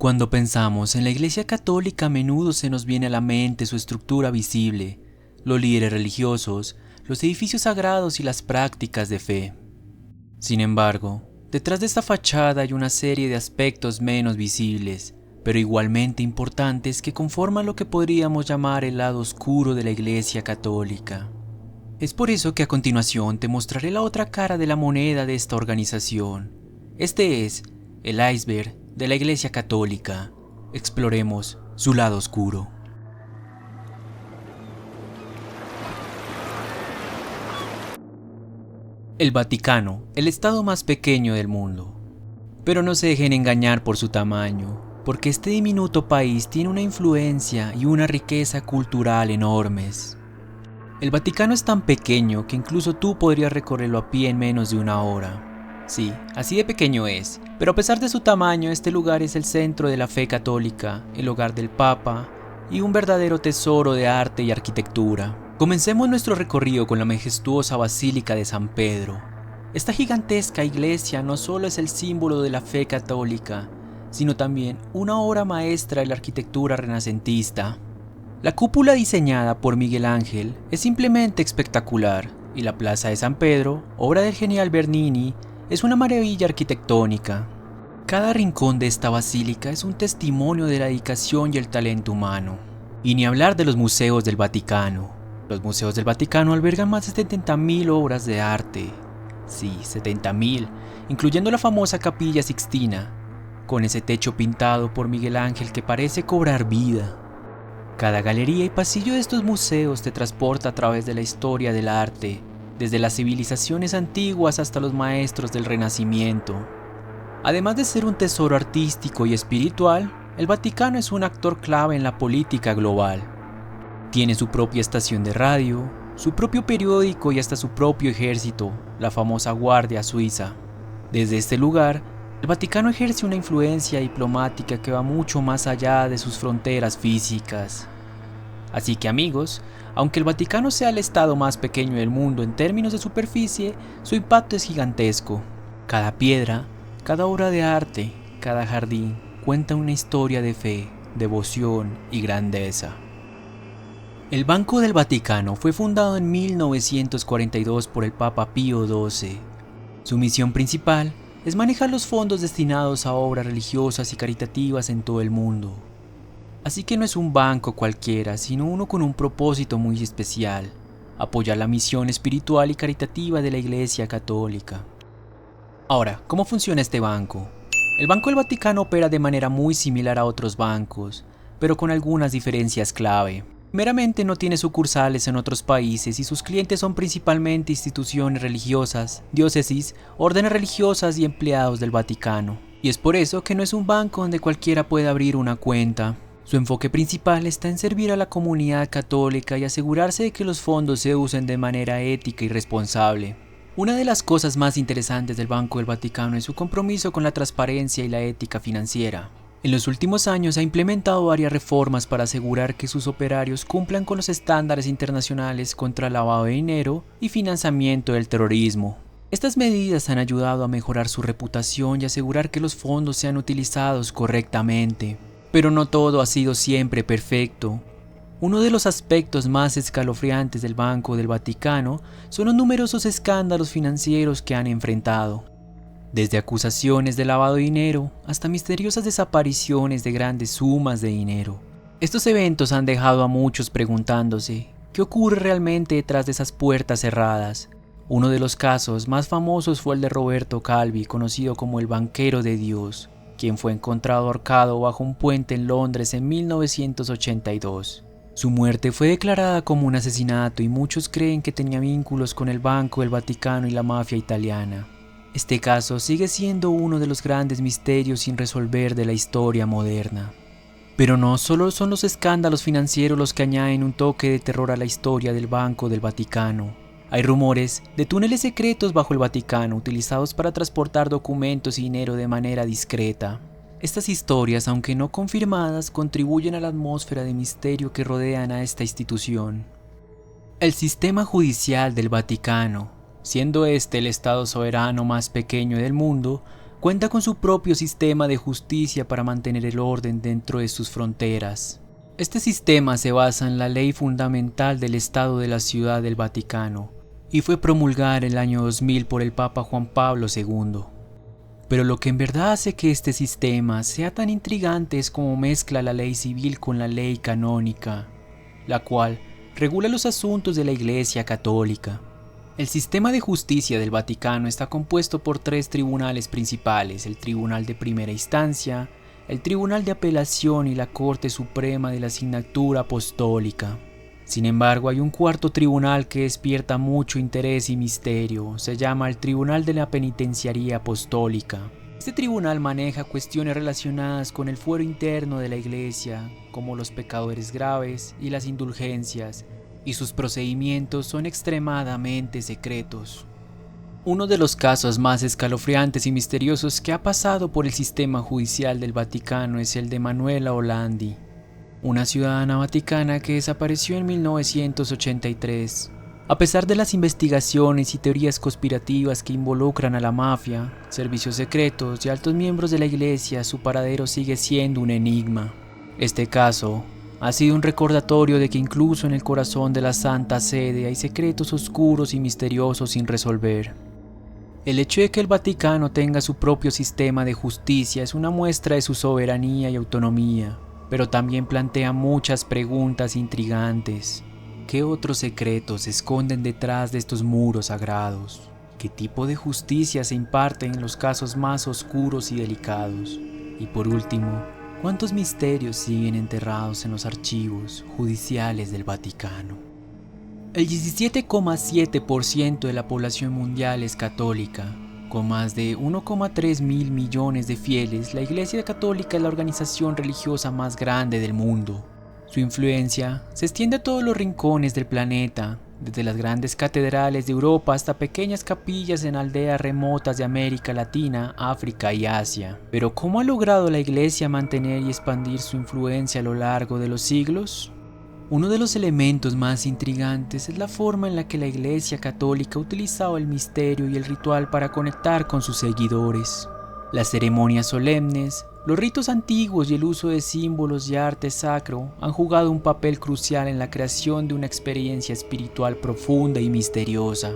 Cuando pensamos en la Iglesia Católica, a menudo se nos viene a la mente su estructura visible, los líderes religiosos, los edificios sagrados y las prácticas de fe. Sin embargo, detrás de esta fachada hay una serie de aspectos menos visibles, pero igualmente importantes, que conforman lo que podríamos llamar el lado oscuro de la Iglesia Católica. Es por eso que a continuación te mostraré la otra cara de la moneda de esta organización. Este es el iceberg de la Iglesia Católica. Exploremos su lado oscuro. El Vaticano, el estado más pequeño del mundo. Pero no se dejen engañar por su tamaño, porque este diminuto país tiene una influencia y una riqueza cultural enormes. El Vaticano es tan pequeño que incluso tú podrías recorrerlo a pie en menos de una hora. Sí, así de pequeño es, pero a pesar de su tamaño, este lugar es el centro de la fe católica, el hogar del Papa y un verdadero tesoro de arte y arquitectura. Comencemos nuestro recorrido con la majestuosa Basílica de San Pedro. Esta gigantesca iglesia no solo es el símbolo de la fe católica, sino también una obra maestra de la arquitectura renacentista. La cúpula diseñada por Miguel Ángel es simplemente espectacular, y la Plaza de San Pedro, obra del genial Bernini, es una maravilla arquitectónica. Cada rincón de esta basílica es un testimonio de la dedicación y el talento humano. Y ni hablar de los museos del Vaticano. Los museos del Vaticano albergan más de 70.000 obras de arte. Sí, 70.000, incluyendo la famosa Capilla Sixtina, con ese techo pintado por Miguel Ángel que parece cobrar vida. Cada galería y pasillo de estos museos te transporta a través de la historia del arte, desde las civilizaciones antiguas hasta los maestros del Renacimiento. Además de ser un tesoro artístico y espiritual, el Vaticano es un actor clave en la política global. Tiene su propia estación de radio, su propio periódico y hasta su propio ejército, la famosa Guardia Suiza. Desde este lugar, el Vaticano ejerce una influencia diplomática que va mucho más allá de sus fronteras físicas. Así que amigos, aunque el Vaticano sea el estado más pequeño del mundo en términos de superficie, su impacto es gigantesco. Cada piedra, cada obra de arte, cada jardín cuenta una historia de fe, devoción y grandeza. El Banco del Vaticano fue fundado en 1942 por el Papa Pío XII. Su misión principal es manejar los fondos destinados a obras religiosas y caritativas en todo el mundo. Así que no es un banco cualquiera, sino uno con un propósito muy especial: apoyar la misión espiritual y caritativa de la Iglesia Católica. Ahora, ¿cómo funciona este banco? El Banco del Vaticano opera de manera muy similar a otros bancos, pero con algunas diferencias clave. Meramente no tiene sucursales en otros países y sus clientes son principalmente instituciones religiosas, diócesis, órdenes religiosas y empleados del Vaticano. Y es por eso que no es un banco donde cualquiera puede abrir una cuenta. Su enfoque principal está en servir a la comunidad católica y asegurarse de que los fondos se usen de manera ética y responsable. Una de las cosas más interesantes del Banco del Vaticano es su compromiso con la transparencia y la ética financiera. En los últimos años ha implementado varias reformas para asegurar que sus operarios cumplan con los estándares internacionales contra el lavado de dinero y financiamiento del terrorismo. Estas medidas han ayudado a mejorar su reputación y asegurar que los fondos sean utilizados correctamente. Pero no todo ha sido siempre perfecto. Uno de los aspectos más escalofriantes del Banco del Vaticano son los numerosos escándalos financieros que han enfrentado. Desde acusaciones de lavado de dinero hasta misteriosas desapariciones de grandes sumas de dinero. Estos eventos han dejado a muchos preguntándose, ¿qué ocurre realmente detrás de esas puertas cerradas? Uno de los casos más famosos fue el de Roberto Calvi, conocido como el Banquero de Dios, quien fue encontrado ahorcado bajo un puente en Londres en 1982. Su muerte fue declarada como un asesinato y muchos creen que tenía vínculos con el Banco del Vaticano y la mafia italiana. Este caso sigue siendo uno de los grandes misterios sin resolver de la historia moderna. Pero no solo son los escándalos financieros los que añaden un toque de terror a la historia del Banco del Vaticano. Hay rumores de túneles secretos bajo el Vaticano utilizados para transportar documentos y dinero de manera discreta. Estas historias, aunque no confirmadas, contribuyen a la atmósfera de misterio que rodean a esta institución. El sistema judicial del Vaticano, siendo este el estado soberano más pequeño del mundo, cuenta con su propio sistema de justicia para mantener el orden dentro de sus fronteras. Este sistema se basa en la ley fundamental del Estado de la Ciudad del Vaticano y fue promulgada en el año 2000 por el Papa Juan Pablo II. Pero lo que en verdad hace que este sistema sea tan intrigante es cómo mezcla la ley civil con la ley canónica, la cual regula los asuntos de la Iglesia Católica. El sistema de justicia del Vaticano está compuesto por 3 tribunales principales: el Tribunal de Primera Instancia, el Tribunal de Apelación y la Corte Suprema de la Signatura Apostólica. Sin embargo, hay un cuarto tribunal que despierta mucho interés y misterio. Se llama el Tribunal de la Penitenciaría Apostólica. Este tribunal maneja cuestiones relacionadas con el fuero interno de la Iglesia, como los pecadores graves y las indulgencias, y sus procedimientos son extremadamente secretos. Uno de los casos más escalofriantes y misteriosos que ha pasado por el sistema judicial del Vaticano es el de Manuela Orlandi, una ciudadana vaticana que desapareció en 1983. A pesar de las investigaciones y teorías conspirativas que involucran a la mafia, servicios secretos y altos miembros de la Iglesia, su paradero sigue siendo un enigma. Este caso ha sido un recordatorio de que incluso en el corazón de la Santa Sede hay secretos oscuros y misteriosos sin resolver. El hecho de que el Vaticano tenga su propio sistema de justicia es una muestra de su soberanía y autonomía, pero también plantea muchas preguntas intrigantes. ¿Qué otros secretos se esconden detrás de estos muros sagrados? ¿Qué tipo de justicia se imparte en los casos más oscuros y delicados? Y por último, ¿cuántos misterios siguen enterrados en los archivos judiciales del Vaticano? El 17,7% de la población mundial es católica. Con más de 1,3 mil millones de fieles, la Iglesia Católica es la organización religiosa más grande del mundo. Su influencia se extiende a todos los rincones del planeta, desde las grandes catedrales de Europa hasta pequeñas capillas en aldeas remotas de América Latina, África y Asia. Pero ¿cómo ha logrado la Iglesia mantener y expandir su influencia a lo largo de los siglos? Uno de los elementos más intrigantes es la forma en la que la Iglesia Católica ha utilizado el misterio y el ritual para conectar con sus seguidores. Las ceremonias solemnes, los ritos antiguos y el uso de símbolos y arte sacro han jugado un papel crucial en la creación de una experiencia espiritual profunda y misteriosa.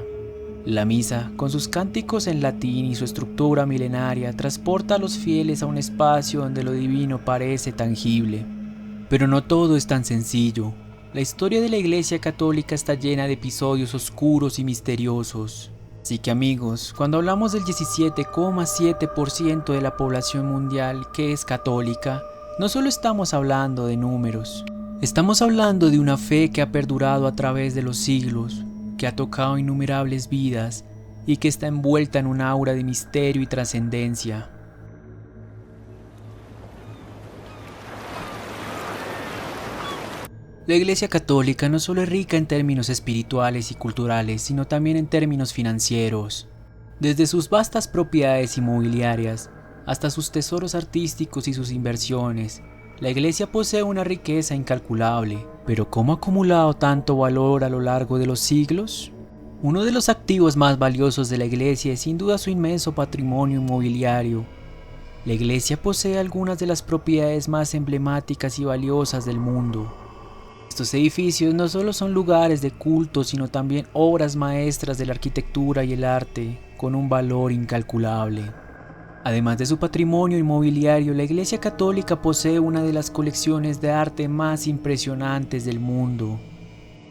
La misa, con sus cánticos en latín y su estructura milenaria, transporta a los fieles a un espacio donde lo divino parece tangible. Pero no todo es tan sencillo. La historia de la Iglesia Católica está llena de episodios oscuros y misteriosos. Así que amigos, cuando hablamos del 17,7% de la población mundial que es católica, no solo estamos hablando de números. Estamos hablando de una fe que ha perdurado a través de los siglos, que ha tocado innumerables vidas y que está envuelta en un aura de misterio y trascendencia. La Iglesia Católica no solo es rica en términos espirituales y culturales, sino también en términos financieros. Desde sus vastas propiedades inmobiliarias hasta sus tesoros artísticos y sus inversiones, la Iglesia posee una riqueza incalculable. Pero ¿cómo ha acumulado tanto valor a lo largo de los siglos? Uno de los activos más valiosos de la Iglesia es sin duda su inmenso patrimonio inmobiliario. La Iglesia posee algunas de las propiedades más emblemáticas y valiosas del mundo. Estos edificios no solo son lugares de culto, sino también obras maestras de la arquitectura y el arte, con un valor incalculable. Además de su patrimonio inmobiliario, la Iglesia Católica posee una de las colecciones de arte más impresionantes del mundo.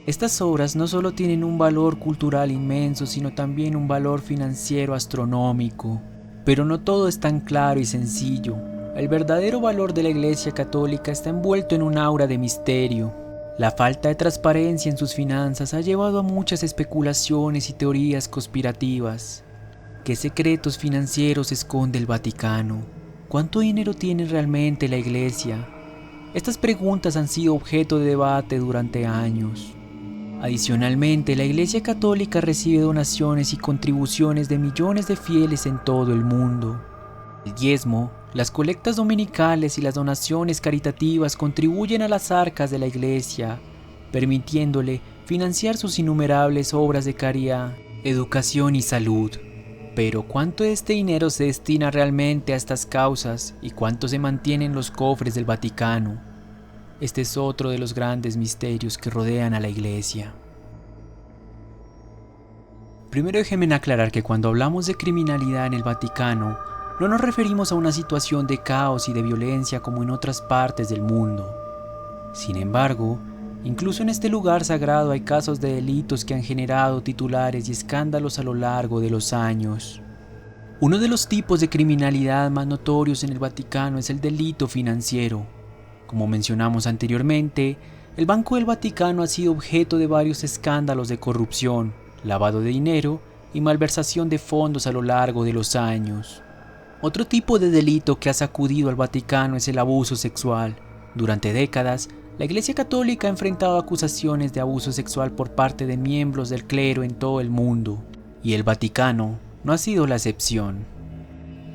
Estas obras no solo tienen un valor cultural inmenso, sino también un valor financiero astronómico. Pero no todo es tan claro y sencillo. El verdadero valor de la Iglesia Católica está envuelto en un aura de misterio. La falta de transparencia en sus finanzas ha llevado a muchas especulaciones y teorías conspirativas. ¿Qué secretos financieros esconde el Vaticano? ¿Cuánto dinero tiene realmente la Iglesia? Estas preguntas han sido objeto de debate durante años. Adicionalmente, la Iglesia Católica recibe donaciones y contribuciones de millones de fieles en todo el mundo. El diezmo, las colectas dominicales y las donaciones caritativas contribuyen a las arcas de la Iglesia, permitiéndole financiar sus innumerables obras de caridad, educación y salud. Pero ¿cuánto de este dinero se destina realmente a estas causas y cuánto se mantiene en los cofres del Vaticano? Este es otro de los grandes misterios que rodean a la Iglesia. Primero déjenme aclarar que cuando hablamos de criminalidad en el Vaticano, no nos referimos a una situación de caos y de violencia como en otras partes del mundo. Sin embargo, incluso en este lugar sagrado hay casos de delitos que han generado titulares y escándalos a lo largo de los años. Uno de los tipos de criminalidad más notorios en el Vaticano es el delito financiero. Como mencionamos anteriormente, el Banco del Vaticano ha sido objeto de varios escándalos de corrupción, lavado de dinero y malversación de fondos a lo largo de los años. Otro tipo de delito que ha sacudido al Vaticano es el abuso sexual. Durante décadas, la Iglesia Católica ha enfrentado acusaciones de abuso sexual por parte de miembros del clero en todo el mundo, y el Vaticano no ha sido la excepción.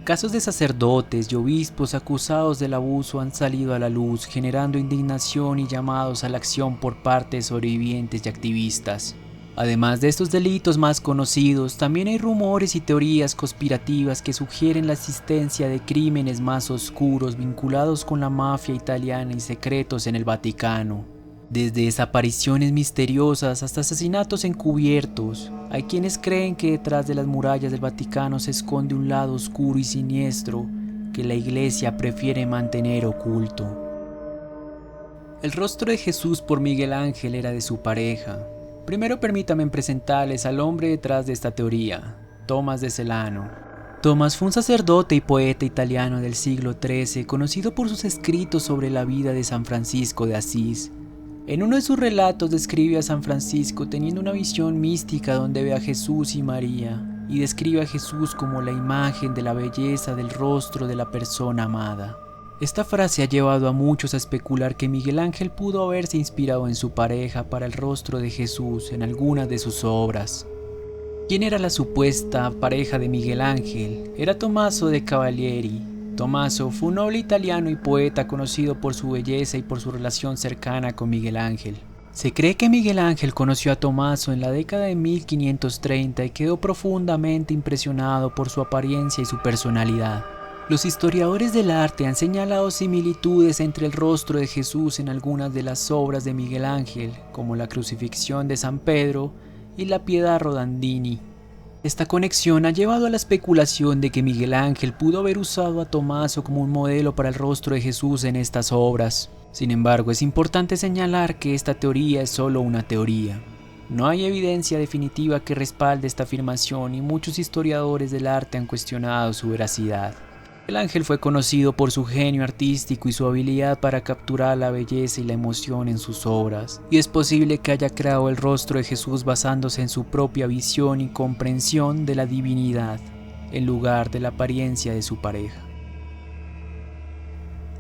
Casos de sacerdotes y obispos acusados del abuso han salido a la luz, generando indignación y llamados a la acción por parte de sobrevivientes y activistas. Además de estos delitos más conocidos, también hay rumores y teorías conspirativas que sugieren la existencia de crímenes más oscuros vinculados con la mafia italiana y secretos en el Vaticano. Desde desapariciones misteriosas hasta asesinatos encubiertos, hay quienes creen que detrás de las murallas del Vaticano se esconde un lado oscuro y siniestro que la Iglesia prefiere mantener oculto. El rostro de Jesús por Miguel Ángel era de su pareja. Primero permítanme presentarles al hombre detrás de esta teoría, Tomás de Celano. Tomás fue un sacerdote y poeta italiano del siglo XIII, conocido por sus escritos sobre la vida de San Francisco de Asís. En uno de sus relatos describe a San Francisco teniendo una visión mística donde ve a Jesús y María, y describe a Jesús como la imagen de la belleza del rostro de la persona amada. Esta frase ha llevado a muchos a especular que Miguel Ángel pudo haberse inspirado en su pareja para el rostro de Jesús en algunas de sus obras. ¿Quién era la supuesta pareja de Miguel Ángel? Era Tommaso de Cavalieri. Tommaso fue un noble italiano y poeta conocido por su belleza y por su relación cercana con Miguel Ángel. Se cree que Miguel Ángel conoció a Tommaso en la década de 1530 y quedó profundamente impresionado por su apariencia y su personalidad. Los historiadores del arte han señalado similitudes entre el rostro de Jesús en algunas de las obras de Miguel Ángel, como la Crucifixión de San Pedro y la Pietà Rodandini. Esta conexión ha llevado a la especulación de que Miguel Ángel pudo haber usado a Tommaso como un modelo para el rostro de Jesús en estas obras. Sin embargo, es importante señalar que esta teoría es solo una teoría. No hay evidencia definitiva que respalde esta afirmación y muchos historiadores del arte han cuestionado su veracidad. El ángel fue conocido por su genio artístico y su habilidad para capturar la belleza y la emoción en sus obras, y es posible que haya creado el rostro de Jesús basándose en su propia visión y comprensión de la divinidad, en lugar de la apariencia de su pareja.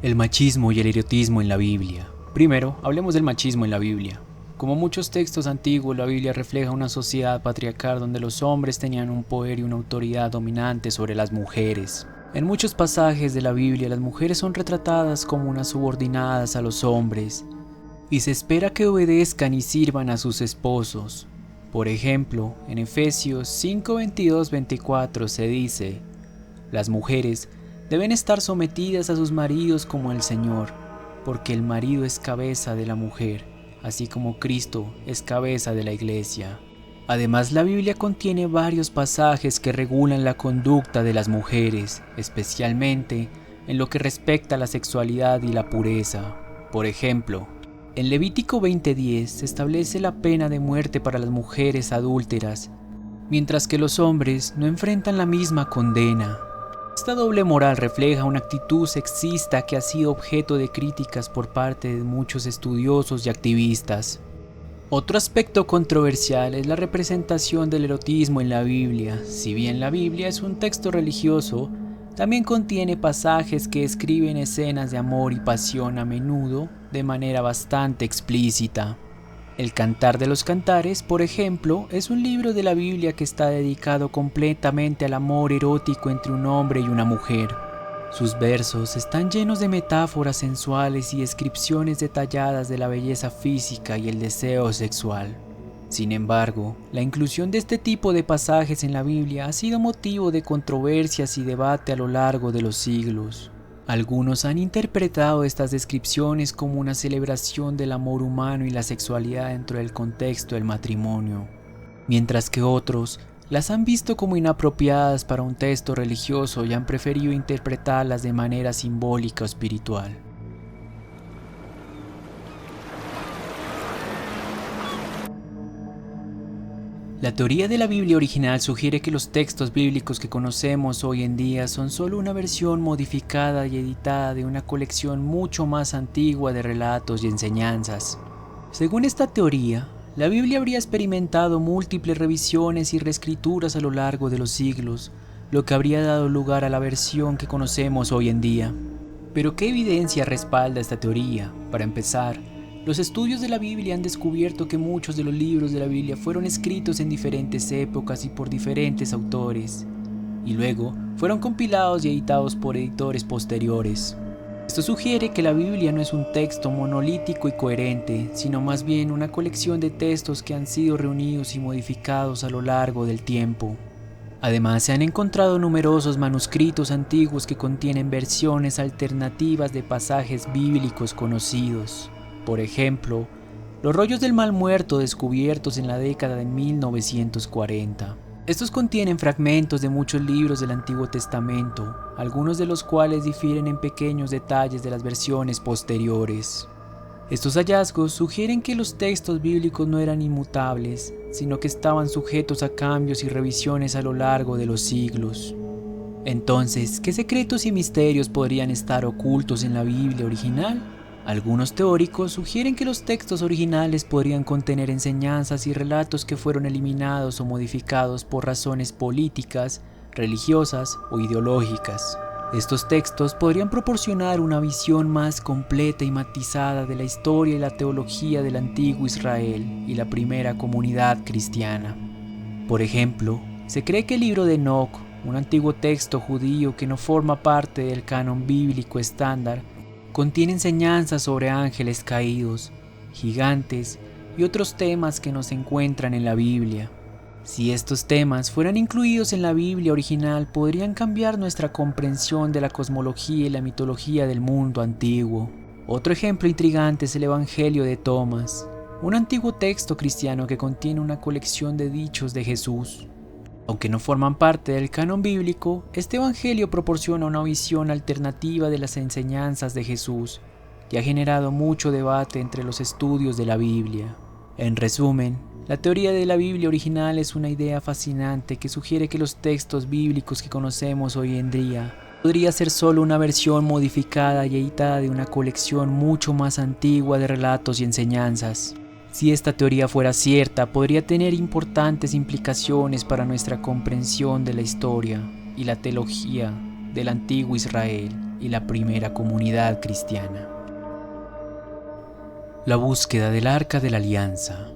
El machismo y el erotismo en la Biblia. Primero, hablemos del machismo en la Biblia. Como muchos textos antiguos, la Biblia refleja una sociedad patriarcal donde los hombres tenían un poder y una autoridad dominante sobre las mujeres. En muchos pasajes de la Biblia, las mujeres son retratadas como unas subordinadas a los hombres, y se espera que obedezcan y sirvan a sus esposos. Por ejemplo, en Efesios 5:22-24 se dice: las mujeres deben estar sometidas a sus maridos como el Señor, porque el marido es cabeza de la mujer, así como Cristo es cabeza de la Iglesia. Además, la Biblia contiene varios pasajes que regulan la conducta de las mujeres, especialmente en lo que respecta a la sexualidad y la pureza. Por ejemplo, en Levítico 20:10 se establece la pena de muerte para las mujeres adúlteras, mientras que los hombres no enfrentan la misma condena. Esta doble moral refleja una actitud sexista que ha sido objeto de críticas por parte de muchos estudiosos y activistas. Otro aspecto controversial es la representación del erotismo en la Biblia. Si bien la Biblia es un texto religioso, también contiene pasajes que describen escenas de amor y pasión a menudo de manera bastante explícita. El Cantar de los Cantares, por ejemplo, es un libro de la Biblia que está dedicado completamente al amor erótico entre un hombre y una mujer. Sus versos están llenos de metáforas sensuales y descripciones detalladas de la belleza física y el deseo sexual. Sin embargo, la inclusión de este tipo de pasajes en la Biblia ha sido motivo de controversias y debate a lo largo de los siglos. Algunos han interpretado estas descripciones como una celebración del amor humano y la sexualidad dentro del contexto del matrimonio, mientras que otros las han visto como inapropiadas para un texto religioso y han preferido interpretarlas de manera simbólica o espiritual. La teoría de la Biblia original sugiere que los textos bíblicos que conocemos hoy en día son solo una versión modificada y editada de una colección mucho más antigua de relatos y enseñanzas. Según esta teoría, la Biblia habría experimentado múltiples revisiones y reescrituras a lo largo de los siglos, lo que habría dado lugar a la versión que conocemos hoy en día. Pero ¿qué evidencia respalda esta teoría? Para empezar, los estudios de la Biblia han descubierto que muchos de los libros de la Biblia fueron escritos en diferentes épocas y por diferentes autores, y luego fueron compilados y editados por editores posteriores. Esto sugiere que la Biblia no es un texto monolítico y coherente, sino más bien una colección de textos que han sido reunidos y modificados a lo largo del tiempo. Además, se han encontrado numerosos manuscritos antiguos que contienen versiones alternativas de pasajes bíblicos conocidos. Por ejemplo, los rollos del Mar Muerto descubiertos en la década de 1940. Estos contienen fragmentos de muchos libros del Antiguo Testamento, algunos de los cuales difieren en pequeños detalles de las versiones posteriores. Estos hallazgos sugieren que los textos bíblicos no eran inmutables, sino que estaban sujetos a cambios y revisiones a lo largo de los siglos. Entonces, ¿qué secretos y misterios podrían estar ocultos en la Biblia original? Algunos teóricos sugieren que los textos originales podrían contener enseñanzas y relatos que fueron eliminados o modificados por razones políticas, religiosas o ideológicas. Estos textos podrían proporcionar una visión más completa y matizada de la historia y la teología del antiguo Israel y la primera comunidad cristiana. Por ejemplo, se cree que el libro de Enoc, un antiguo texto judío que no forma parte del canon bíblico estándar, contiene enseñanzas sobre ángeles caídos, gigantes y otros temas que no se encuentran en la Biblia. Si estos temas fueran incluidos en la Biblia original, podrían cambiar nuestra comprensión de la cosmología y la mitología del mundo antiguo. Otro ejemplo intrigante es el Evangelio de Tomás, un antiguo texto cristiano que contiene una colección de dichos de Jesús. Aunque no forman parte del canon bíblico, este evangelio proporciona una visión alternativa de las enseñanzas de Jesús y ha generado mucho debate entre los estudios de la Biblia. En resumen, la teoría de la Biblia original es una idea fascinante que sugiere que los textos bíblicos que conocemos hoy en día podría ser solo una versión modificada y editada de una colección mucho más antigua de relatos y enseñanzas. Si esta teoría fuera cierta, podría tener importantes implicaciones para nuestra comprensión de la historia y la teología del antiguo Israel y la primera comunidad cristiana. La búsqueda del Arca de la Alianza.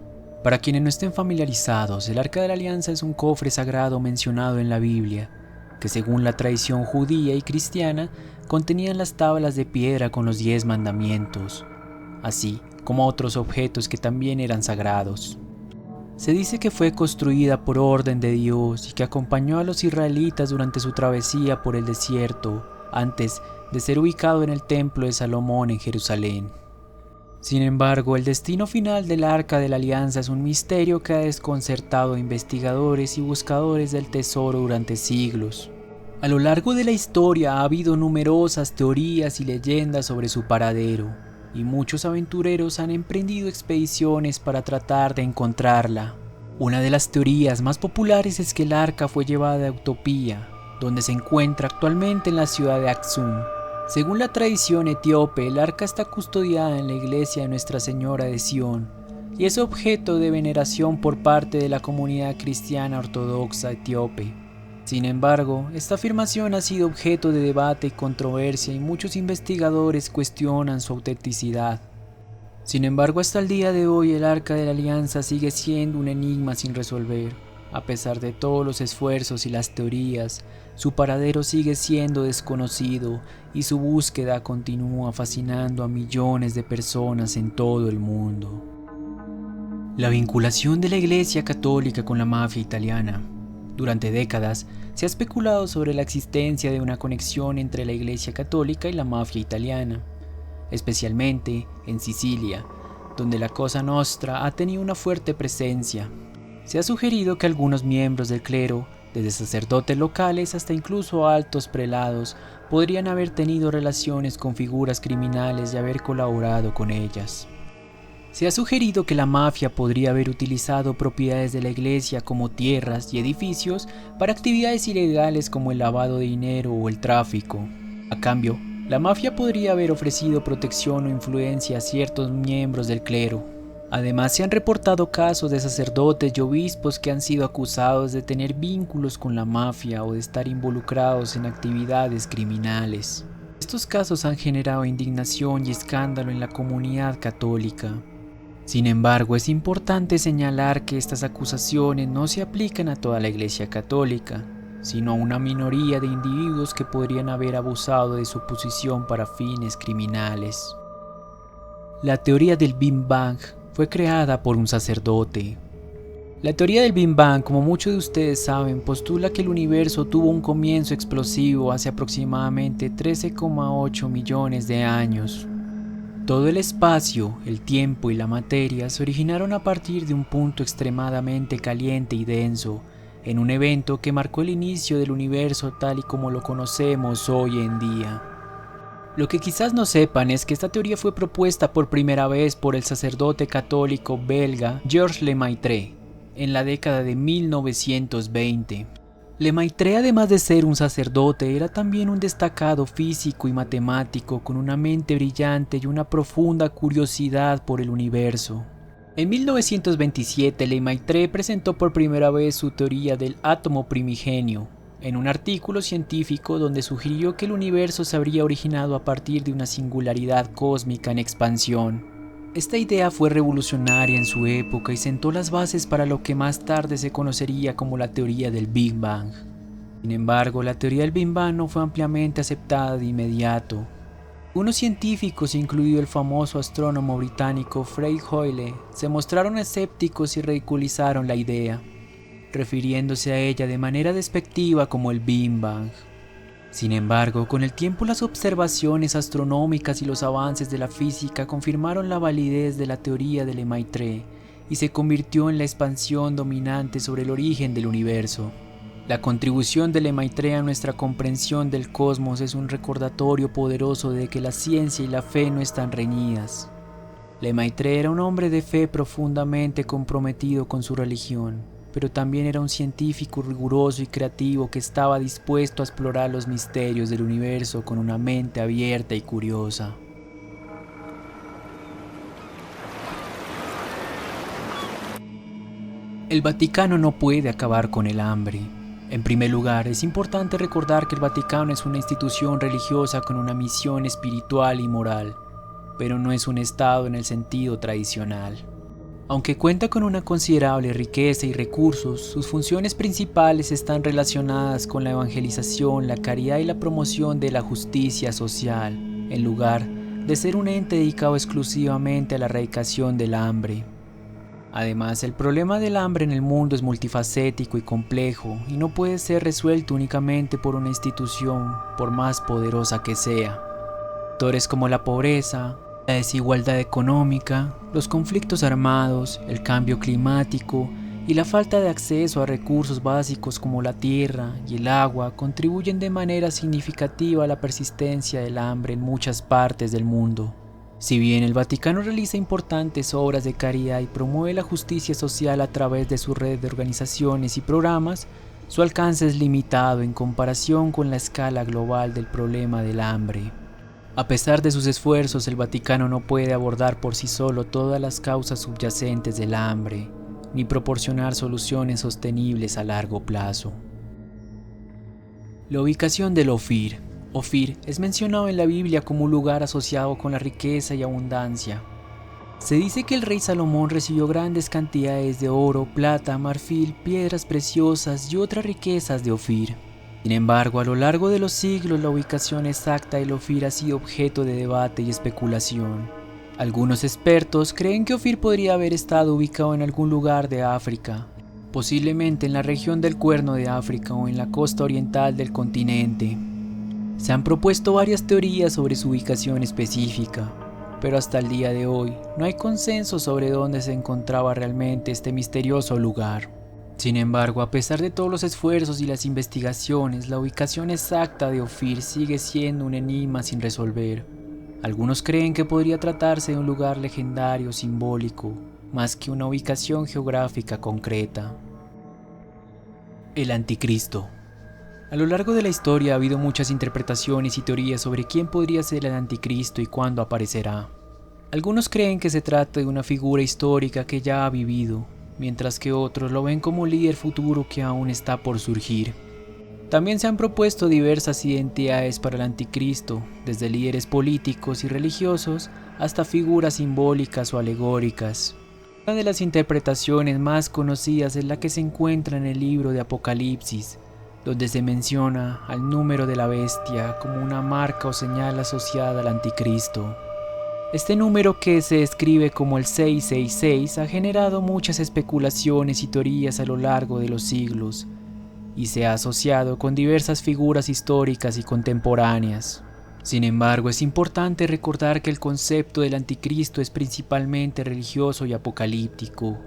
Para quienes no estén familiarizados, el Arca de la Alianza es un cofre sagrado mencionado en la Biblia, que según la tradición judía y cristiana, contenían las tablas de piedra con los 10 mandamientos, así como otros objetos que también eran sagrados. Se dice que fue construida por orden de Dios y que acompañó a los israelitas durante su travesía por el desierto, antes de ser ubicado en el Templo de Salomón en Jerusalén. Sin embargo, el destino final del Arca de la Alianza es un misterio que ha desconcertado a investigadores y buscadores del tesoro durante siglos. A lo largo de la historia ha habido numerosas teorías y leyendas sobre su paradero, y muchos aventureros han emprendido expediciones para tratar de encontrarla. Una de las teorías más populares es que el arca fue llevada a Utopía, donde se encuentra actualmente en la ciudad de Aksum. Según la tradición etíope, el arca está custodiada en la iglesia de Nuestra Señora de Sion y es objeto de veneración por parte de la comunidad cristiana ortodoxa etíope. Sin embargo, esta afirmación ha sido objeto de debate y controversia y muchos investigadores cuestionan su autenticidad. Sin embargo, hasta el día de hoy el Arca de la Alianza sigue siendo un enigma sin resolver. A pesar de todos los esfuerzos y las teorías, su paradero sigue siendo desconocido y su búsqueda continúa fascinando a millones de personas en todo el mundo. La vinculación de la Iglesia Católica con la mafia italiana. Durante décadas se ha especulado sobre la existencia de una conexión entre la Iglesia Católica y la mafia italiana, especialmente en Sicilia, donde la Cosa Nostra ha tenido una fuerte presencia. Se ha sugerido que algunos miembros del clero, desde sacerdotes locales hasta incluso altos prelados, podrían haber tenido relaciones con figuras criminales y haber colaborado con ellas. Se ha sugerido que la mafia podría haber utilizado propiedades de la iglesia como tierras y edificios para actividades ilegales como el lavado de dinero o el tráfico. A cambio, la mafia podría haber ofrecido protección o influencia a ciertos miembros del clero. Además, se han reportado casos de sacerdotes y obispos que han sido acusados de tener vínculos con la mafia o de estar involucrados en actividades criminales. Estos casos han generado indignación y escándalo en la comunidad católica. Sin embargo, es importante señalar que estas acusaciones no se aplican a toda la Iglesia Católica, sino a una minoría de individuos que podrían haber abusado de su posición para fines criminales. La teoría del Big Bang fue creada por un sacerdote. La teoría del Big Bang, como muchos de ustedes saben, postula que el universo tuvo un comienzo explosivo hace aproximadamente 13,8 millones de años. Todo el espacio, el tiempo y la materia se originaron a partir de un punto extremadamente caliente y denso, en un evento que marcó el inicio del universo tal y como lo conocemos hoy en día. Lo que quizás no sepan es que esta teoría fue propuesta por primera vez por el sacerdote católico belga Georges Lemaitre en la década de 1920. Lemaitre, además de ser un sacerdote, era también un destacado físico y matemático con una mente brillante y una profunda curiosidad por el universo. En 1927, Lemaitre presentó por primera vez su teoría del átomo primigenio, en un artículo científico donde sugirió que el universo se habría originado a partir de una singularidad cósmica en expansión. Esta idea fue revolucionaria en su época y sentó las bases para lo que más tarde se conocería como la teoría del Big Bang. Sin embargo, la teoría del Big Bang no fue ampliamente aceptada de inmediato. Unos científicos, incluido el famoso astrónomo británico Fred Hoyle, se mostraron escépticos y ridiculizaron la idea, refiriéndose a ella de manera despectiva como el Big Bang. Sin embargo, con el tiempo las observaciones astronómicas y los avances de la física confirmaron la validez de la teoría de Lemaitre y se convirtió en la expansión dominante sobre el origen del universo. La contribución de Lemaitre a nuestra comprensión del cosmos es un recordatorio poderoso de que la ciencia y la fe no están reñidas. Lemaitre era un hombre de fe profundamente comprometido con su religión, pero también era un científico riguroso y creativo que estaba dispuesto a explorar los misterios del universo con una mente abierta y curiosa. El Vaticano no puede acabar con el hambre. En primer lugar, es importante recordar que el Vaticano es una institución religiosa con una misión espiritual y moral, pero no es un Estado en el sentido tradicional. Aunque cuenta con una considerable riqueza y recursos, sus funciones principales están relacionadas con la evangelización, la caridad y la promoción de la justicia social, en lugar de ser un ente dedicado exclusivamente a la erradicación del hambre. Además, el problema del hambre en el mundo es multifacético y complejo, y no puede ser resuelto únicamente por una institución, por más poderosa que sea. Factores como la pobreza, la desigualdad económica, los conflictos armados, el cambio climático y la falta de acceso a recursos básicos como la tierra y el agua contribuyen de manera significativa a la persistencia del hambre en muchas partes del mundo. Si bien el Vaticano realiza importantes obras de caridad y promueve la justicia social a través de su red de organizaciones y programas, su alcance es limitado en comparación con la escala global del problema del hambre. A pesar de sus esfuerzos, el Vaticano no puede abordar por sí solo todas las causas subyacentes del hambre, ni proporcionar soluciones sostenibles a largo plazo. La ubicación del Ofir. Ofir es mencionado en la Biblia como un lugar asociado con la riqueza y abundancia. Se dice que el rey Salomón recibió grandes cantidades de oro, plata, marfil, piedras preciosas y otras riquezas de Ofir. Sin embargo, a lo largo de los siglos, la ubicación exacta del Ofir ha sido objeto de debate y especulación. Algunos expertos creen que Ofir podría haber estado ubicado en algún lugar de África, posiblemente en la región del Cuerno de África o en la costa oriental del continente. Se han propuesto varias teorías sobre su ubicación específica, pero hasta el día de hoy no hay consenso sobre dónde se encontraba realmente este misterioso lugar. Sin embargo, a pesar de todos los esfuerzos y las investigaciones, la ubicación exacta de Ofir sigue siendo un enigma sin resolver. Algunos creen que podría tratarse de un lugar legendario simbólico, más que una ubicación geográfica concreta. El Anticristo. A lo largo de la historia ha habido muchas interpretaciones y teorías sobre quién podría ser el Anticristo y cuándo aparecerá. Algunos creen que se trata de una figura histórica que ya ha vivido, mientras que otros lo ven como un líder futuro que aún está por surgir. También se han propuesto diversas identidades para el Anticristo, desde líderes políticos y religiosos hasta figuras simbólicas o alegóricas. Una de las interpretaciones más conocidas es la que se encuentra en el libro de Apocalipsis, donde se menciona al número de la bestia como una marca o señal asociada al Anticristo. Este número, que se escribe como el 666, ha generado muchas especulaciones y teorías a lo largo de los siglos, y se ha asociado con diversas figuras históricas y contemporáneas. Sin embargo, es importante recordar que el concepto del Anticristo es principalmente religioso y apocalíptico,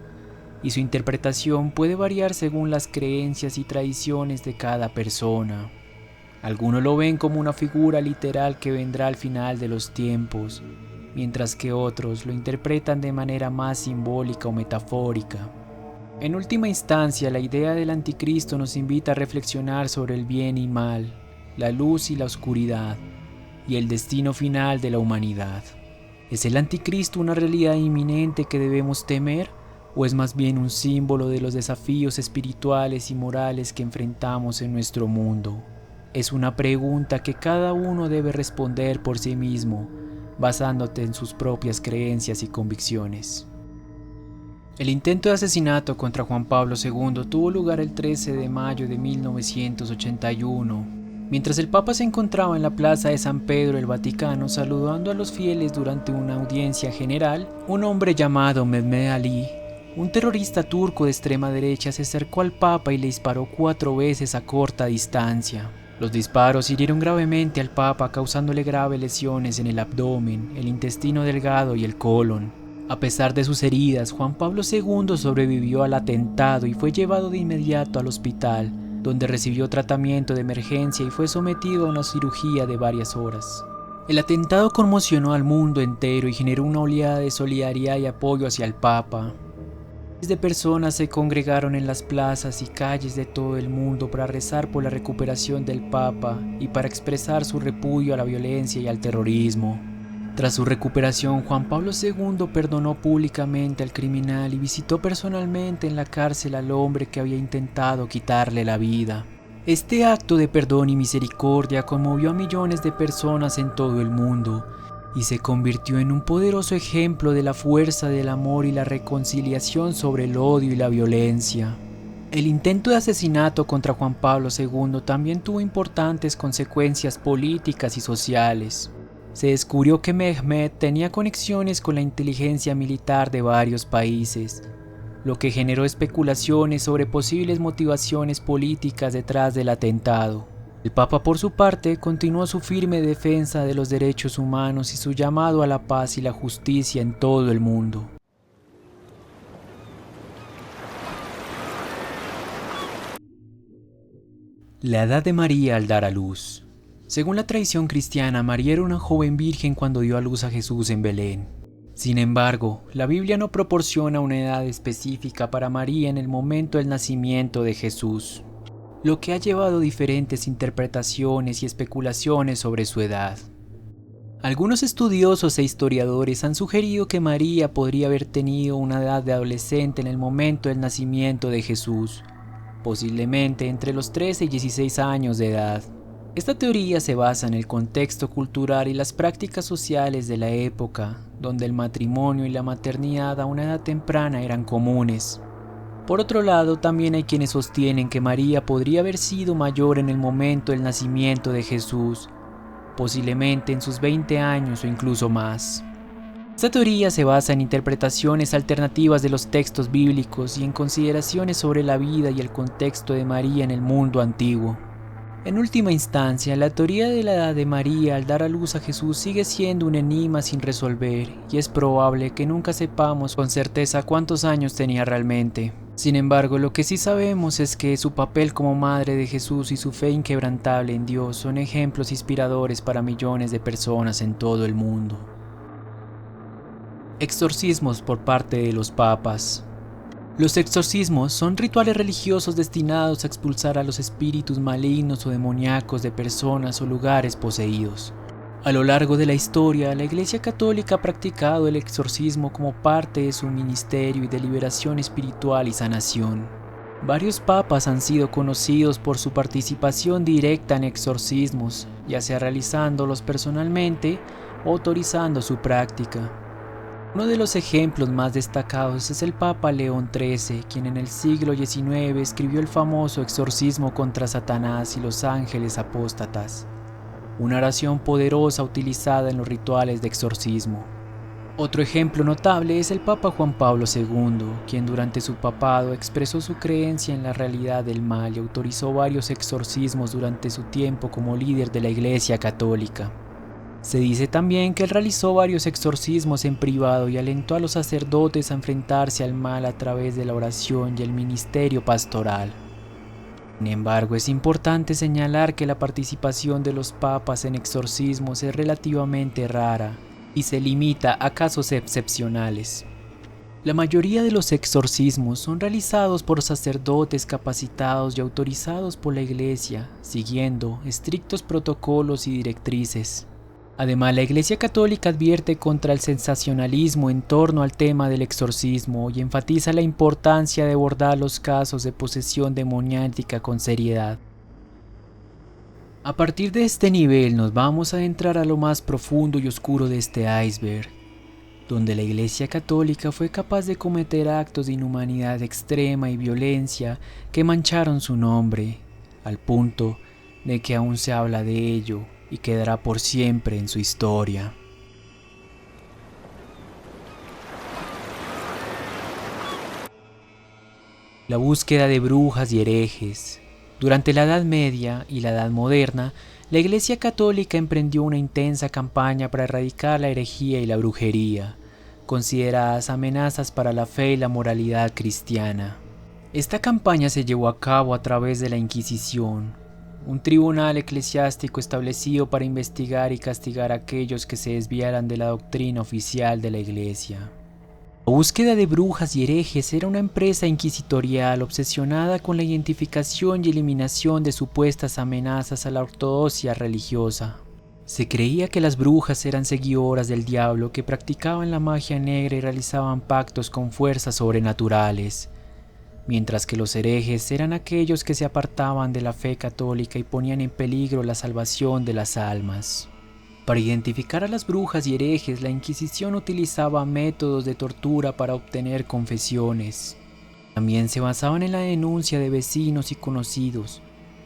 y su interpretación puede variar según las creencias y tradiciones de cada persona. Algunos lo ven como una figura literal que vendrá al final de los tiempos, mientras que otros lo interpretan de manera más simbólica o metafórica. En última instancia, la idea del Anticristo nos invita a reflexionar sobre el bien y mal, la luz y la oscuridad, y el destino final de la humanidad. ¿Es el Anticristo una realidad inminente que debemos temer? ¿O es más bien un símbolo de los desafíos espirituales y morales que enfrentamos en nuestro mundo? Es una pregunta que cada uno debe responder por sí mismo, basándote en sus propias creencias y convicciones. El intento de asesinato contra Juan Pablo II tuvo lugar el 13 de mayo de 1981. Mientras el Papa se encontraba en la plaza de San Pedro del Vaticano saludando a los fieles durante una audiencia general, un hombre llamado Mehmet Ali, un terrorista turco de extrema derecha, se acercó al Papa y le disparó 4 veces a corta distancia. Los disparos hirieron gravemente al Papa, causándole graves lesiones en el abdomen, el intestino delgado y el colon. A pesar de sus heridas, Juan Pablo II sobrevivió al atentado y fue llevado de inmediato al hospital, donde recibió tratamiento de emergencia y fue sometido a una cirugía de varias horas. El atentado conmocionó al mundo entero y generó una oleada de solidaridad y apoyo hacia el Papa. Miles de personas se congregaron en las plazas y calles de todo el mundo para rezar por la recuperación del Papa y para expresar su repudio a la violencia y al terrorismo. Tras su recuperación, Juan Pablo II perdonó públicamente al criminal y visitó personalmente en la cárcel al hombre que había intentado quitarle la vida. Este acto de perdón y misericordia conmovió a millones de personas en todo el mundo y se convirtió en un poderoso ejemplo de la fuerza del amor y la reconciliación sobre el odio y la violencia. El intento de asesinato contra Juan Pablo II también tuvo importantes consecuencias políticas y sociales. Se descubrió que Mehmet tenía conexiones con la inteligencia militar de varios países, lo que generó especulaciones sobre posibles motivaciones políticas detrás del atentado. El Papa, por su parte, continuó su firme defensa de los derechos humanos y su llamado a la paz y la justicia en todo el mundo. La edad de María al dar a luz. Según la tradición cristiana, María era una joven virgen cuando dio a luz a Jesús en Belén. Sin embargo, la Biblia no proporciona una edad específica para María en el momento del nacimiento de Jesús, lo que ha llevado a diferentes interpretaciones y especulaciones sobre su edad. Algunos estudiosos e historiadores han sugerido que María podría haber tenido una edad de adolescente en el momento del nacimiento de Jesús, posiblemente entre los 13 y 16 años de edad. Esta teoría se basa en el contexto cultural y las prácticas sociales de la época, donde el matrimonio y la maternidad a una edad temprana eran comunes. Por otro lado, también hay quienes sostienen que María podría haber sido mayor en el momento del nacimiento de Jesús, posiblemente en sus 20 años o incluso más. Esta teoría se basa en interpretaciones alternativas de los textos bíblicos y en consideraciones sobre la vida y el contexto de María en el mundo antiguo. En última instancia, la teoría de la edad de María al dar a luz a Jesús sigue siendo un enigma sin resolver, y es probable que nunca sepamos con certeza cuántos años tenía realmente. Sin embargo, lo que sí sabemos es que su papel como madre de Jesús y su fe inquebrantable en Dios son ejemplos inspiradores para millones de personas en todo el mundo. Exorcismos por parte de los papas. Los exorcismos son rituales religiosos destinados a expulsar a los espíritus malignos o demoníacos de personas o lugares poseídos. A lo largo de la historia, la Iglesia Católica ha practicado el exorcismo como parte de su ministerio y de liberación espiritual y sanación. Varios papas han sido conocidos por su participación directa en exorcismos, ya sea realizándolos personalmente o autorizando su práctica. Uno de los ejemplos más destacados es el Papa León XIII, quien en el siglo XIX escribió el famoso Exorcismo contra Satanás y los ángeles apóstatas, una oración poderosa utilizada en los rituales de exorcismo. Otro ejemplo notable es el Papa Juan Pablo II, quien durante su papado expresó su creencia en la realidad del mal y autorizó varios exorcismos durante su tiempo como líder de la Iglesia Católica. Se dice también que él realizó varios exorcismos en privado y alentó a los sacerdotes a enfrentarse al mal a través de la oración y el ministerio pastoral. Sin embargo, es importante señalar que la participación de los papas en exorcismos es relativamente rara y se limita a casos excepcionales. La mayoría de los exorcismos son realizados por sacerdotes capacitados y autorizados por la Iglesia, siguiendo estrictos protocolos y directrices. Además, la Iglesia Católica advierte contra el sensacionalismo en torno al tema del exorcismo y enfatiza la importancia de abordar los casos de posesión demoníaca con seriedad. A partir de este nivel nos vamos a adentrar a lo más profundo y oscuro de este iceberg, donde la Iglesia Católica fue capaz de cometer actos de inhumanidad extrema y violencia que mancharon su nombre, al punto de que aún se habla de ello y quedará por siempre en su historia. La búsqueda de brujas y herejes. Durante la Edad Media y la Edad Moderna, la Iglesia Católica emprendió una intensa campaña para erradicar la herejía y la brujería, consideradas amenazas para la fe y la moralidad cristiana. Esta campaña se llevó a cabo a través de la Inquisición, un tribunal eclesiástico establecido para investigar y castigar a aquellos que se desviaran de la doctrina oficial de la Iglesia. La búsqueda de brujas y herejes era una empresa inquisitorial obsesionada con la identificación y eliminación de supuestas amenazas a la ortodoxia religiosa. Se creía que las brujas eran seguidoras del diablo que practicaban la magia negra y realizaban pactos con fuerzas sobrenaturales, mientras que los herejes eran aquellos que se apartaban de la fe católica y ponían en peligro la salvación de las almas. Para identificar a las brujas y herejes, la Inquisición utilizaba métodos de tortura para obtener confesiones. También se basaban en la denuncia de vecinos y conocidos,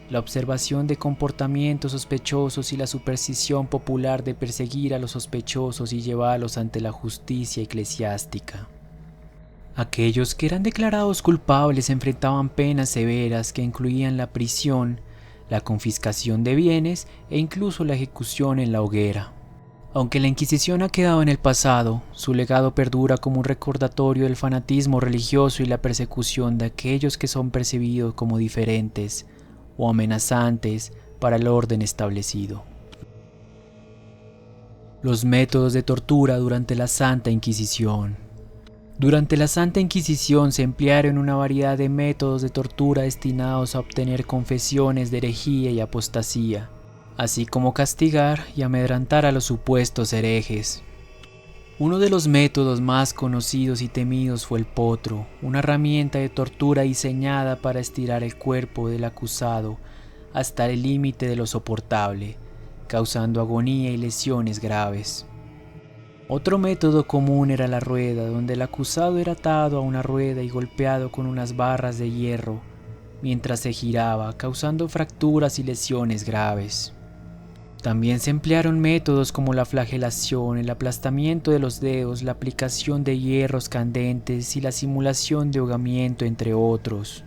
la observación de comportamientos sospechosos y la superstición popular de perseguir a los sospechosos y llevarlos ante la justicia eclesiástica. Aquellos que eran declarados culpables enfrentaban penas severas que incluían la prisión, la confiscación de bienes e incluso la ejecución en la hoguera. Aunque la Inquisición ha quedado en el pasado, su legado perdura como un recordatorio del fanatismo religioso y la persecución de aquellos que son percibidos como diferentes o amenazantes para el orden establecido. Los métodos de tortura durante la Santa Inquisición. Durante la Santa Inquisición se emplearon una variedad de métodos de tortura destinados a obtener confesiones de herejía y apostasía, así como castigar y amedrentar a los supuestos herejes. Uno de los métodos más conocidos y temidos fue el potro, una herramienta de tortura diseñada para estirar el cuerpo del acusado hasta el límite de lo soportable, causando agonía y lesiones graves. Otro método común era la rueda, donde el acusado era atado a una rueda y golpeado con unas barras de hierro mientras se giraba, causando fracturas y lesiones graves. También se emplearon métodos como la flagelación, el aplastamiento de los dedos, la aplicación de hierros candentes y la simulación de ahogamiento, entre otros.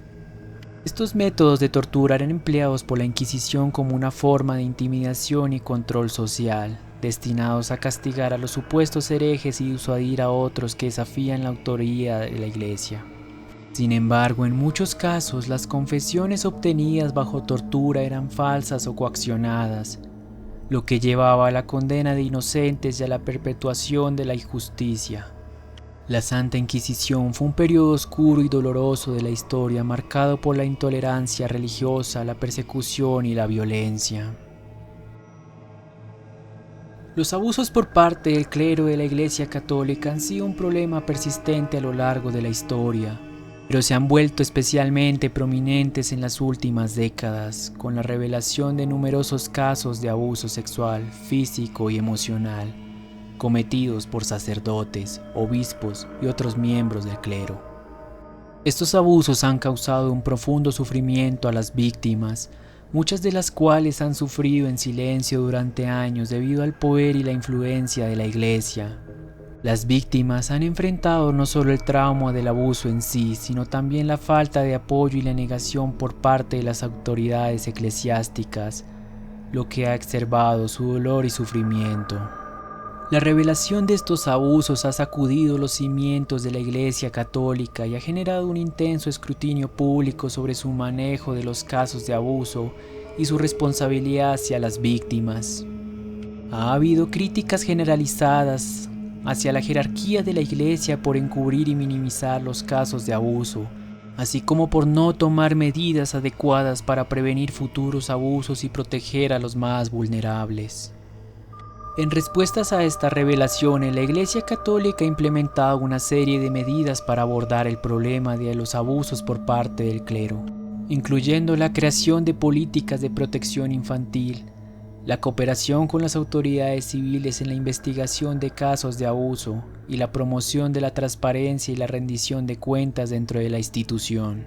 Estos métodos de tortura eran empleados por la Inquisición como una forma de intimidación y control social, destinados a castigar a los supuestos herejes y disuadir a otros que desafían la autoridad de la Iglesia. Sin embargo, en muchos casos, las confesiones obtenidas bajo tortura eran falsas o coaccionadas, lo que llevaba a la condena de inocentes y a la perpetuación de la injusticia. La Santa Inquisición fue un periodo oscuro y doloroso de la historia marcado por la intolerancia religiosa, la persecución y la violencia. Los abusos por parte del clero de la Iglesia Católica han sido un problema persistente a lo largo de la historia, pero se han vuelto especialmente prominentes en las últimas décadas, con la revelación de numerosos casos de abuso sexual, físico y emocional, cometidos por sacerdotes, obispos y otros miembros del clero. Estos abusos han causado un profundo sufrimiento a las víctimas, muchas de las cuales han sufrido en silencio durante años debido al poder y la influencia de la Iglesia. Las víctimas han enfrentado no solo el trauma del abuso en sí, sino también la falta de apoyo y la negación por parte de las autoridades eclesiásticas, lo que ha exacerbado su dolor y sufrimiento. La revelación de estos abusos ha sacudido los cimientos de la Iglesia Católica y ha generado un intenso escrutinio público sobre su manejo de los casos de abuso y su responsabilidad hacia las víctimas. Ha habido críticas generalizadas hacia la jerarquía de la Iglesia por encubrir y minimizar los casos de abuso, así como por no tomar medidas adecuadas para prevenir futuros abusos y proteger a los más vulnerables. En respuestas a estas revelaciones, la Iglesia Católica ha implementado una serie de medidas para abordar el problema de los abusos por parte del clero, incluyendo la creación de políticas de protección infantil, la cooperación con las autoridades civiles en la investigación de casos de abuso y la promoción de la transparencia y la rendición de cuentas dentro de la institución.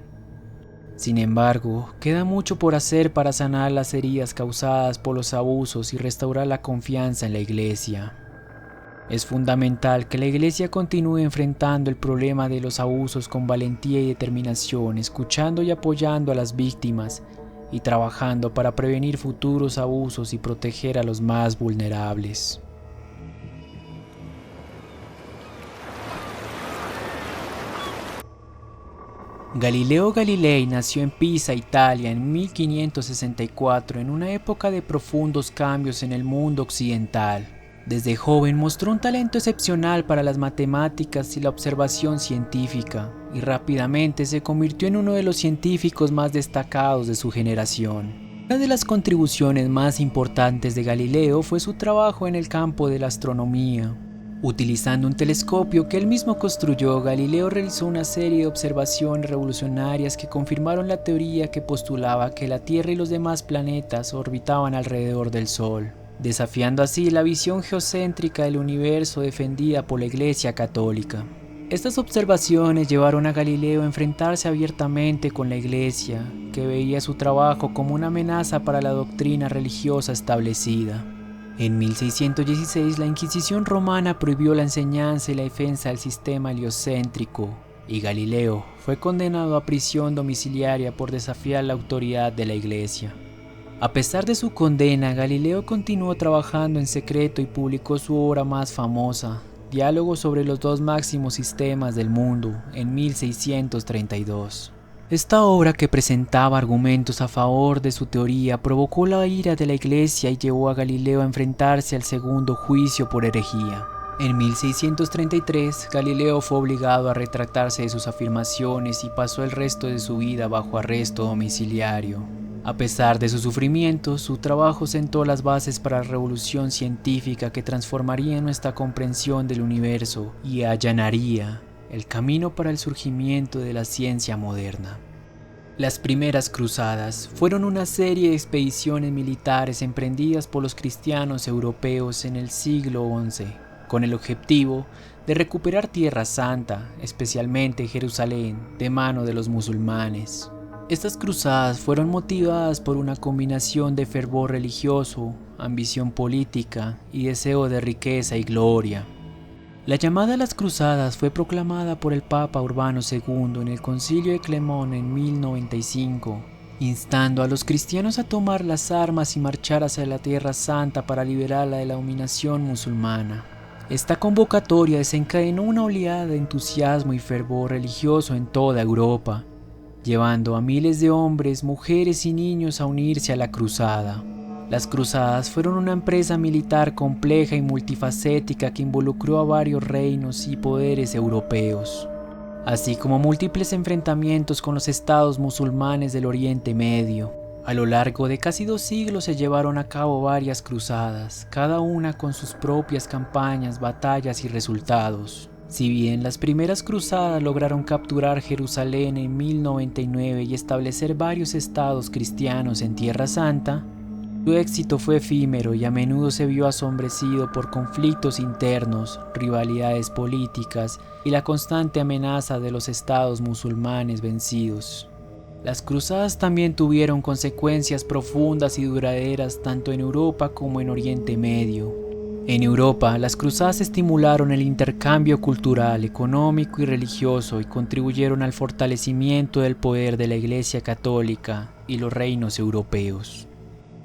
Sin embargo, queda mucho por hacer para sanar las heridas causadas por los abusos y restaurar la confianza en la Iglesia. Es fundamental que la Iglesia continúe enfrentando el problema de los abusos con valentía y determinación, escuchando y apoyando a las víctimas y trabajando para prevenir futuros abusos y proteger a los más vulnerables. Galileo Galilei nació en Pisa, Italia, en 1564, en una época de profundos cambios en el mundo occidental. Desde joven mostró un talento excepcional para las matemáticas y la observación científica, y rápidamente se convirtió en uno de los científicos más destacados de su generación. Una de las contribuciones más importantes de Galileo fue su trabajo en el campo de la astronomía. Utilizando un telescopio que él mismo construyó, Galileo realizó una serie de observaciones revolucionarias que confirmaron la teoría que postulaba que la Tierra y los demás planetas orbitaban alrededor del Sol, desafiando así la visión geocéntrica del universo defendida por la Iglesia Católica. Estas observaciones llevaron a Galileo a enfrentarse abiertamente con la Iglesia, que veía su trabajo como una amenaza para la doctrina religiosa establecida. En 1616, la Inquisición romana prohibió la enseñanza y la defensa del sistema heliocéntrico, y Galileo fue condenado a prisión domiciliaria por desafiar la autoridad de la Iglesia. A pesar de su condena, Galileo continuó trabajando en secreto y publicó su obra más famosa, Diálogos sobre los dos máximos sistemas del mundo, en 1632. Esta obra, que presentaba argumentos a favor de su teoría, provocó la ira de la Iglesia y llevó a Galileo a enfrentarse al segundo juicio por herejía. En 1633, Galileo fue obligado a retractarse de sus afirmaciones y pasó el resto de su vida bajo arresto domiciliario. A pesar de sus sufrimientos, su trabajo sentó las bases para la revolución científica que transformaría nuestra comprensión del universo y allanaría el camino para el surgimiento de la ciencia moderna. Las primeras cruzadas fueron una serie de expediciones militares emprendidas por los cristianos europeos en el siglo XI, con el objetivo de recuperar Tierra Santa, especialmente Jerusalén, de mano de los musulmanes. Estas cruzadas fueron motivadas por una combinación de fervor religioso, ambición política y deseo de riqueza y gloria. La llamada a las cruzadas fue proclamada por el Papa Urbano II en el Concilio de Clermont en 1095, instando a los cristianos a tomar las armas y marchar hacia la Tierra Santa para liberarla de la dominación musulmana. Esta convocatoria desencadenó una oleada de entusiasmo y fervor religioso en toda Europa, llevando a miles de hombres, mujeres y niños a unirse a la cruzada. Las cruzadas fueron una empresa militar compleja y multifacética que involucró a varios reinos y poderes europeos, así como múltiples enfrentamientos con los estados musulmanes del Oriente Medio. A lo largo de casi 2 siglos se llevaron a cabo varias cruzadas, cada una con sus propias campañas, batallas y resultados. Si bien las primeras cruzadas lograron capturar Jerusalén en 1099 y establecer varios estados cristianos en Tierra Santa, su éxito fue efímero y a menudo se vio asombrecido por conflictos internos, rivalidades políticas y la constante amenaza de los estados musulmanes vencidos. Las cruzadas también tuvieron consecuencias profundas y duraderas tanto en Europa como en Oriente Medio. En Europa, las cruzadas estimularon el intercambio cultural, económico y religioso y contribuyeron al fortalecimiento del poder de la Iglesia Católica y los reinos europeos.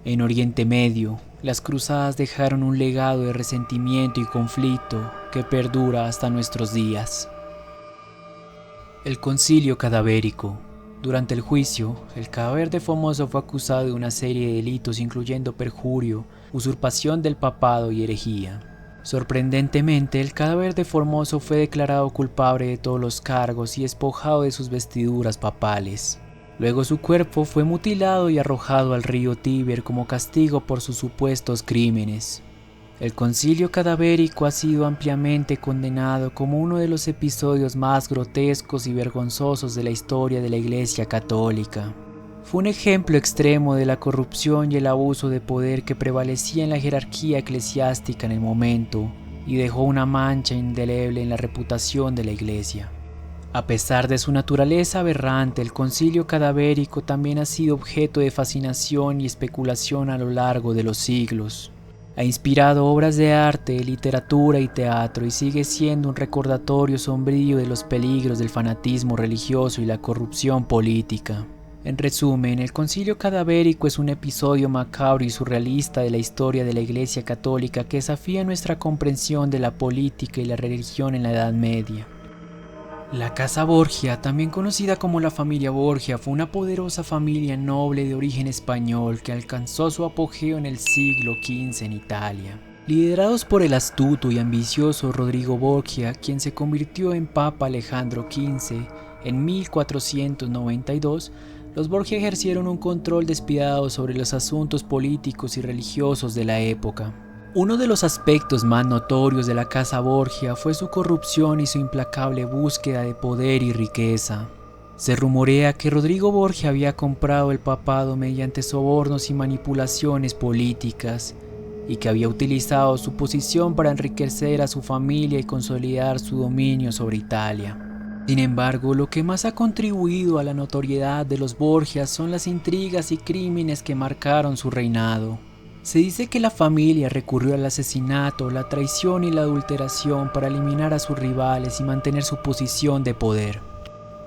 En Oriente Medio, las cruzadas dejaron un legado de resentimiento y conflicto que perdura hasta nuestros días. El Concilio Cadavérico. Durante el juicio, el cadáver de Formoso fue acusado de una serie de delitos incluyendo perjurio, usurpación del papado y herejía. Sorprendentemente, el cadáver de Formoso fue declarado culpable de todos los cargos y despojado de sus vestiduras papales. Luego su cuerpo fue mutilado y arrojado al río Tíber como castigo por sus supuestos crímenes. El concilio cadavérico ha sido ampliamente condenado como uno de los episodios más grotescos y vergonzosos de la historia de la Iglesia Católica. Fue un ejemplo extremo de la corrupción y el abuso de poder que prevalecía en la jerarquía eclesiástica en el momento y dejó una mancha indeleble en la reputación de la Iglesia. A pesar de su naturaleza aberrante, el concilio cadavérico también ha sido objeto de fascinación y especulación a lo largo de los siglos. Ha inspirado obras de arte, literatura y teatro y sigue siendo un recordatorio sombrío de los peligros del fanatismo religioso y la corrupción política. En resumen, el concilio cadavérico es un episodio macabro y surrealista de la historia de la Iglesia Católica que desafía nuestra comprensión de la política y la religión en la Edad Media. La Casa Borgia, también conocida como la familia Borgia, fue una poderosa familia noble de origen español que alcanzó su apogeo en el siglo XV en Italia. Liderados por el astuto y ambicioso Rodrigo Borgia, quien se convirtió en Papa Alejandro XV en 1492, los Borgia ejercieron un control despiadado sobre los asuntos políticos y religiosos de la época. Uno de los aspectos más notorios de la Casa Borgia fue su corrupción y su implacable búsqueda de poder y riqueza. Se rumorea que Rodrigo Borgia había comprado el papado mediante sobornos y manipulaciones políticas, y que había utilizado su posición para enriquecer a su familia y consolidar su dominio sobre Italia. Sin embargo, lo que más ha contribuido a la notoriedad de los Borgia son las intrigas y crímenes que marcaron su reinado. Se dice que la familia recurrió al asesinato, la traición y la adulteración para eliminar a sus rivales y mantener su posición de poder.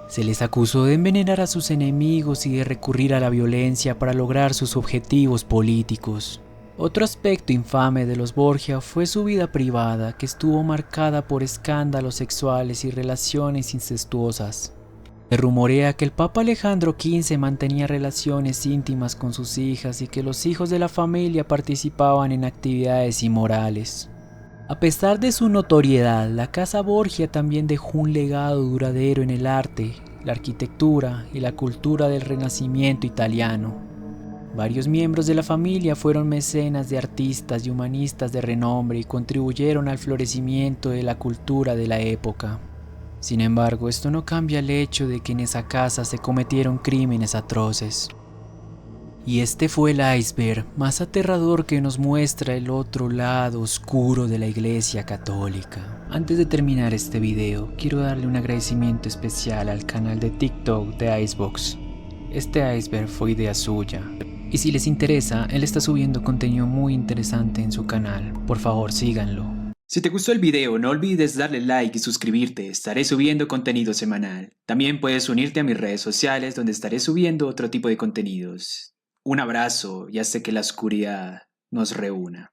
Se les acusó de envenenar a sus enemigos y de recurrir a la violencia para lograr sus objetivos políticos. Otro aspecto infame de los Borgia fue su vida privada, que estuvo marcada por escándalos sexuales y relaciones incestuosas. Se rumorea que el Papa Alejandro XV mantenía relaciones íntimas con sus hijas y que los hijos de la familia participaban en actividades inmorales. A pesar de su notoriedad, la Casa Borgia también dejó un legado duradero en el arte, la arquitectura y la cultura del Renacimiento italiano. Varios miembros de la familia fueron mecenas de artistas y humanistas de renombre y contribuyeron al florecimiento de la cultura de la época. Sin embargo, esto no cambia el hecho de que en esa casa se cometieron crímenes atroces. Y este fue el iceberg más aterrador que nos muestra el otro lado oscuro de la Iglesia Católica. Antes de terminar este video, quiero darle un agradecimiento especial al canal de TikTok de Icebox. este iceberg fue idea suya. Y si les interesa, él está subiendo contenido muy interesante en su canal. Por favor, síganlo. Si te gustó el video, no olvides darle like y suscribirte, estaré subiendo contenido semanal. También puedes unirte a mis redes sociales donde estaré subiendo otro tipo de contenidos. Un abrazo y hasta que la oscuridad nos reúna.